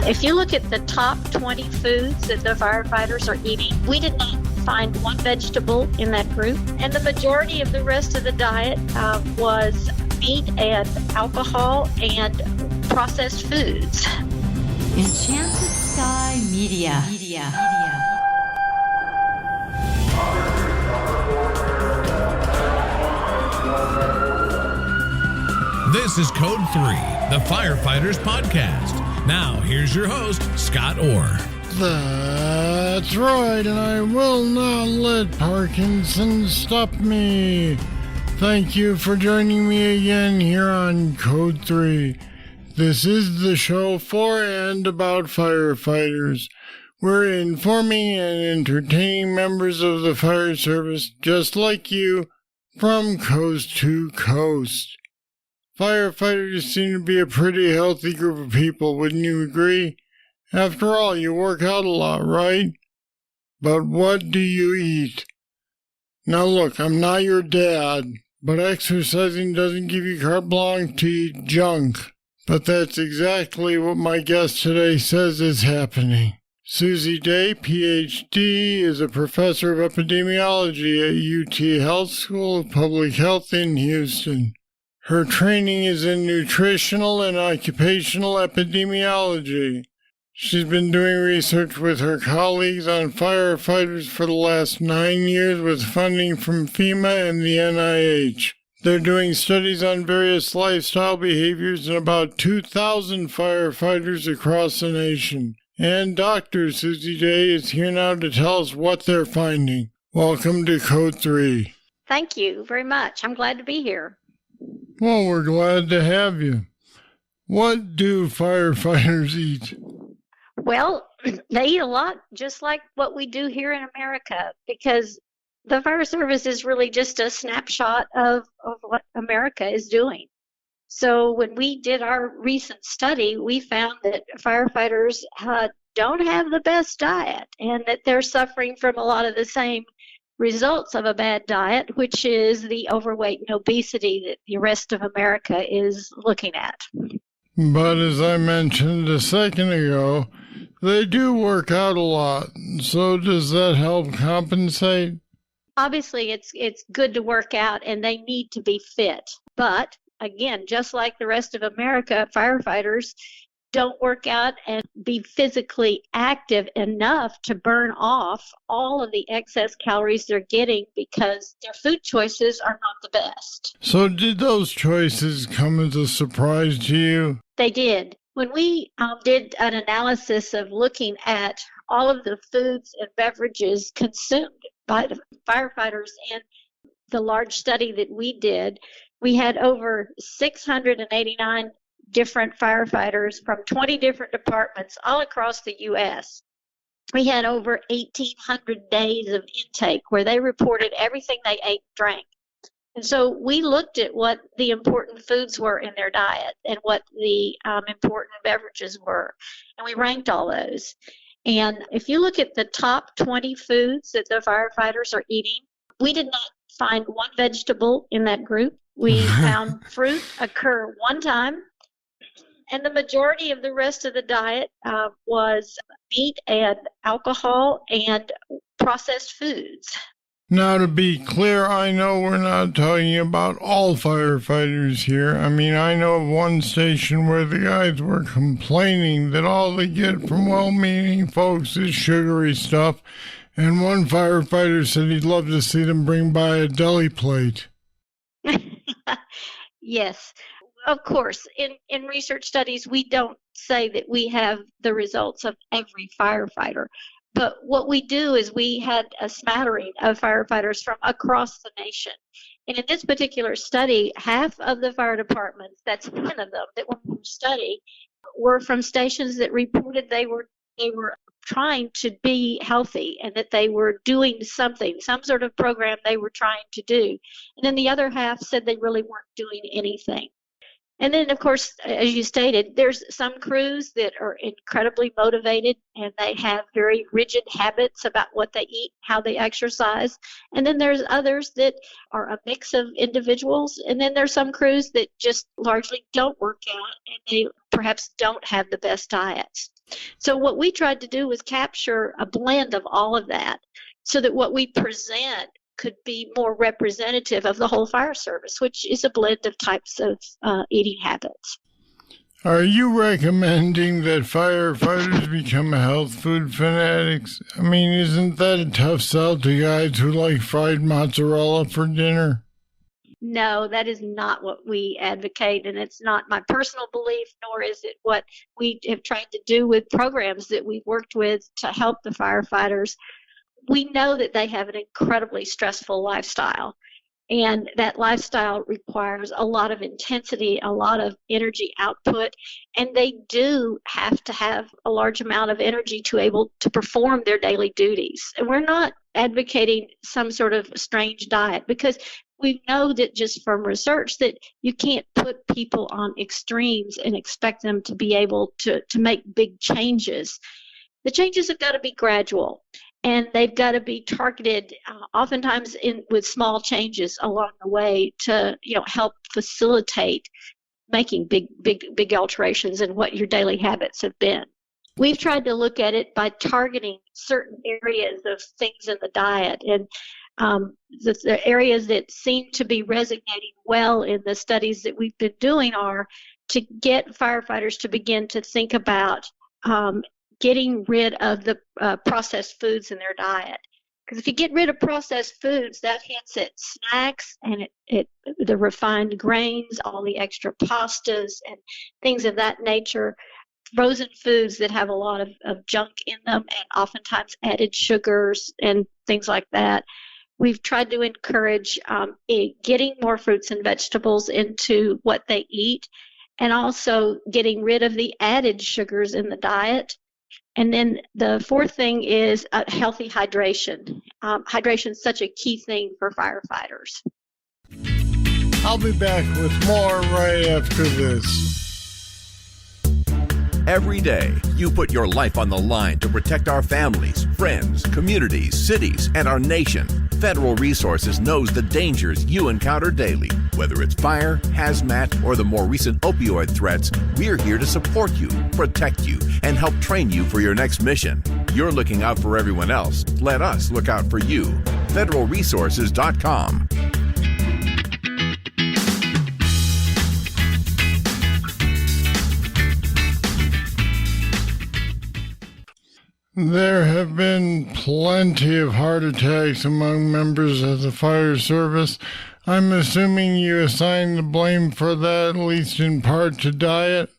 If you look at the top 20 foods that the firefighters are eating, we did not find one vegetable in that group. And the majority of the rest of the diet was meat and alcohol and processed foods. Enchanted Sky Media. This is Code 3, the Firefighters Podcast. Now, here's your host, Scott Orr. That's right, and I will not let Parkinson stop me. Thank you for joining me again here on Code 3. This is the show for and about firefighters. We're informing and entertaining members of the fire service just like you from coast to coast. Firefighters seem to be a pretty healthy group of people, wouldn't you agree? After all, you work out a lot, right? But what do you eat? Now look, I'm not your dad, but exercising doesn't give you carte blanche to eat junk. But that's exactly what my guest today says is happening. Susie Day, Ph.D., is a professor of epidemiology at UT Health School of Public Health in Houston. Her training is in nutritional and occupational epidemiology. She's been doing research with her colleagues on firefighters for the last 9 years with funding from FEMA and the NIH. They're doing studies on various lifestyle behaviors in about 2,000 firefighters across the nation. And Dr. Susie Day is here now to tell us what they're finding. Welcome to Code 3. Thank you very much. I'm glad to be here. Well, we're glad to have you. What do firefighters eat? Well, they eat a lot, just like what we do here in America, because the fire service is really just a snapshot of what America is doing. So when we did our recent study, we found that firefighters don't have the best diet and that they're suffering from a lot of the same results of a bad diet, which is the overweight and obesity that the rest of America is looking at. But as I mentioned a second ago, they do work out a lot. So does that help compensate? Obviously, it's good to work out and they need to be fit. But again, just like the rest of America, firefighters don't work out and be physically active enough to burn off all of the excess calories they're getting because their food choices are not the best. So did those choices come as a surprise to you? They did. When we did an analysis of looking at all of the foods and beverages consumed by the firefighters in the large study that we did, we had over 689 different firefighters from 20 different departments all across the U.S. We had over 1,800 days of intake where they reported everything they ate and drank. And so we looked at what the important foods were in their diet and what the important beverages were, and we ranked all those. And if you look at the top 20 foods that the firefighters are eating, we did not find one vegetable in that group. We found fruit occur one time. And the majority of the rest of the diet was meat and alcohol and processed foods. Now, to be clear, I know we're not talking about all firefighters here. I mean, I know of one station where the guys were complaining that all they get from well-meaning folks is sugary stuff, and one firefighter said he'd love to see them bring by a deli plate. Yes. Of course, in research studies, we don't say that we have the results of every firefighter. But what we do is we had a smattering of firefighters from across the nation. And in this particular study, half of the fire departments, that's 10 of them that were in the study, were from stations that reported they were trying to be healthy and that they were doing something, some sort of program they were trying to do. And then the other half said they really weren't doing anything. And then, of course, as you stated, there's some crews that are incredibly motivated and they have very rigid habits about what they eat, how they exercise. And then there's others that are a mix of individuals. And then there's some crews that just largely don't work out and they perhaps don't have the best diets. So what we tried to do was capture a blend of all of that so that what we present could be more representative of the whole fire service, which is a blend of types of eating habits. Are you recommending that firefighters become health food fanatics? I mean, isn't that a tough sell to guys who like fried mozzarella for dinner? No, that is not what we advocate, and it's not my personal belief, nor is it what we have tried to do with programs that we've worked with to help the firefighters. We know that they have an incredibly stressful lifestyle, and that lifestyle requires a lot of intensity, a lot of energy output, and they do have to have a large amount of energy to able to perform their daily duties. And we're not advocating some sort of strange diet, because we know that just from research that you can't put people on extremes and expect them to be able to make big changes. The changes have got to be gradual, and they've got to be targeted oftentimes with small changes along the way to help facilitate making big alterations in what your daily habits have been. We've tried to look at it by targeting certain areas of things in the diet, and the areas that seem to be resonating well in the studies that we've been doing are to get firefighters to begin to think about getting rid of the processed foods in their diet. Because if you get rid of processed foods, that hints at snacks and the refined grains, all the extra pastas and things of that nature, frozen foods that have a lot of junk in them and oftentimes added sugars and things like that. We've tried to encourage getting more fruits and vegetables into what they eat, and also getting rid of the added sugars in the diet. And then the fourth thing is healthy hydration. Hydration is such a key thing for firefighters. I'll be back with more right after this. Every day, you put your life on the line to protect our families, friends, communities, cities, and our nation. Federal Resources knows the dangers you encounter daily. Whether it's fire, hazmat, or the more recent opioid threats, we're here to support you, protect you, and help train you for your next mission. You're looking out for everyone else. Let us look out for you. federalresources.com. There have been plenty of heart attacks among members of the fire service. I'm assuming you assign the blame for that, at least in part, to diet?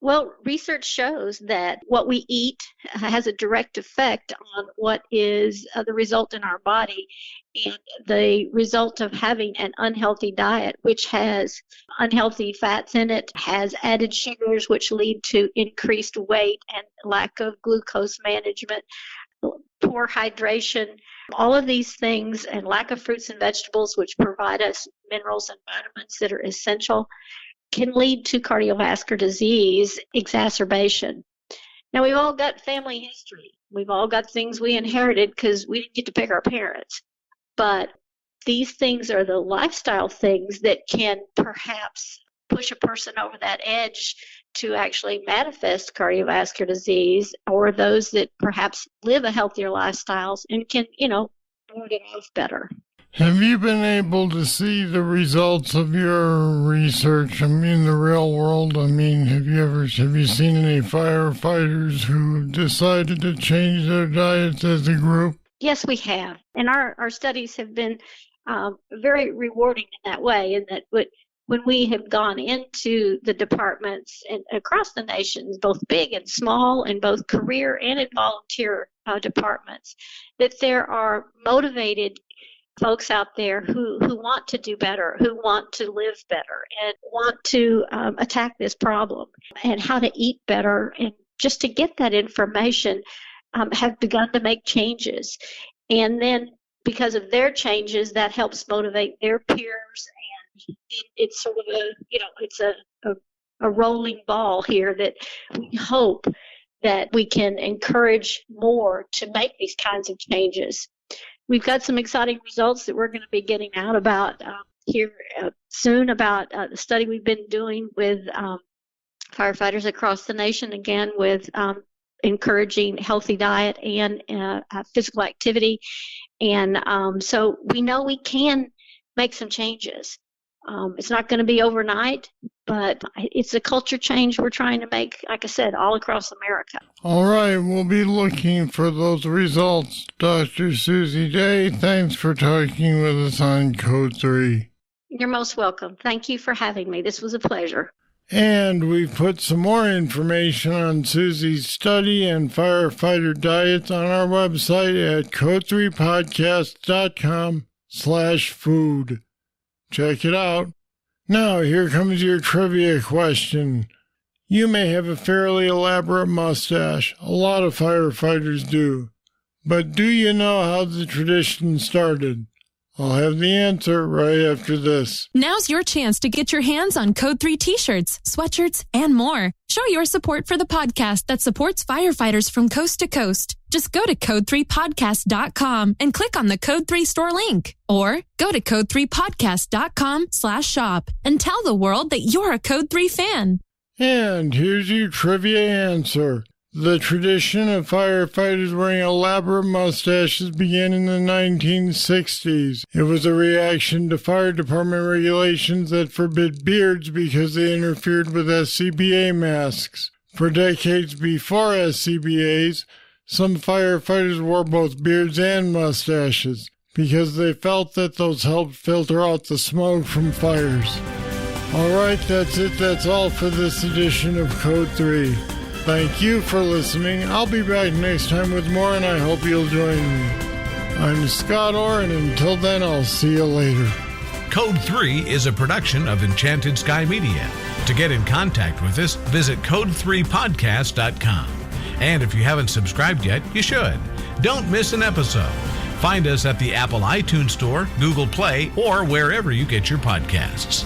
Well, research shows that what we eat has a direct effect on what is the result in our body, and the result of having an unhealthy diet, which has unhealthy fats in it, has added sugars, which lead to increased weight and lack of glucose management, poor hydration, all of these things, and lack of fruits and vegetables, which provide us minerals and vitamins that are essential, can lead to cardiovascular disease exacerbation. Now, we've all got family history. We've all got things we inherited because we didn't get to pick our parents. But these things are the lifestyle things that can perhaps push a person over that edge to actually manifest cardiovascular disease, or those that perhaps live a healthier lifestyles and can, ward it off better. Have you been able to see the results of your research? In the real world? Have you seen any firefighters who decided to change their diets as a group? Yes, we have. And our studies have been very rewarding in that way, in that when we have gone into the departments and across the nations, both big and small, in both career and in volunteer departments, that there are motivated folks out there who want to do better, who want to live better, and want to attack this problem, and how to eat better, and just to get that information, have begun to make changes. And then because of their changes, that helps motivate their peers, and it's sort of it's a rolling ball here that we hope that we can encourage more to make these kinds of changes. We've got some exciting results that we're going to be getting out about here soon, about the study we've been doing with firefighters across the nation, again with encouraging healthy diet and physical activity. And so we know we can make some changes. It's not going to be overnight, but it's a culture change we're trying to make, like I said, all across America. All right, we'll be looking for those results. Dr. Susie Day, thanks for talking with us on Code 3. You're most welcome. Thank you for having me. This was a pleasure. And we've put some more information on Susie's study and firefighter diets on our website at code3podcast.com/food. Check it out. Now, here comes your trivia question. You may have a fairly elaborate mustache. A lot of firefighters do. But do you know how the tradition started? I'll have the answer right after this. Now's your chance to get your hands on Code 3 t-shirts, sweatshirts, and more. Show your support for the podcast that supports firefighters from coast to coast. Just go to code3podcast.com and click on the Code 3 store link. Or go to code3podcast.com/shop and tell the world that you're a Code 3 fan. And here's your trivia answer. The tradition of firefighters wearing elaborate mustaches began in the 1960s. It was a reaction to fire department regulations that forbid beards because they interfered with SCBA masks. For decades before SCBAs, some firefighters wore both beards and mustaches because they felt that those helped filter out the smoke from fires. All right, that's it. That's all for this edition of Code 3. Thank you for listening. I'll be back next time with more, and I hope you'll join me. I'm Scott Orr, and until then, I'll see you later. Code 3 is a production of Enchanted Sky Media. To get in contact with us, visit code3podcast.com. And if you haven't subscribed yet, you should. Don't miss an episode. Find us at the Apple iTunes Store, Google Play, or wherever you get your podcasts.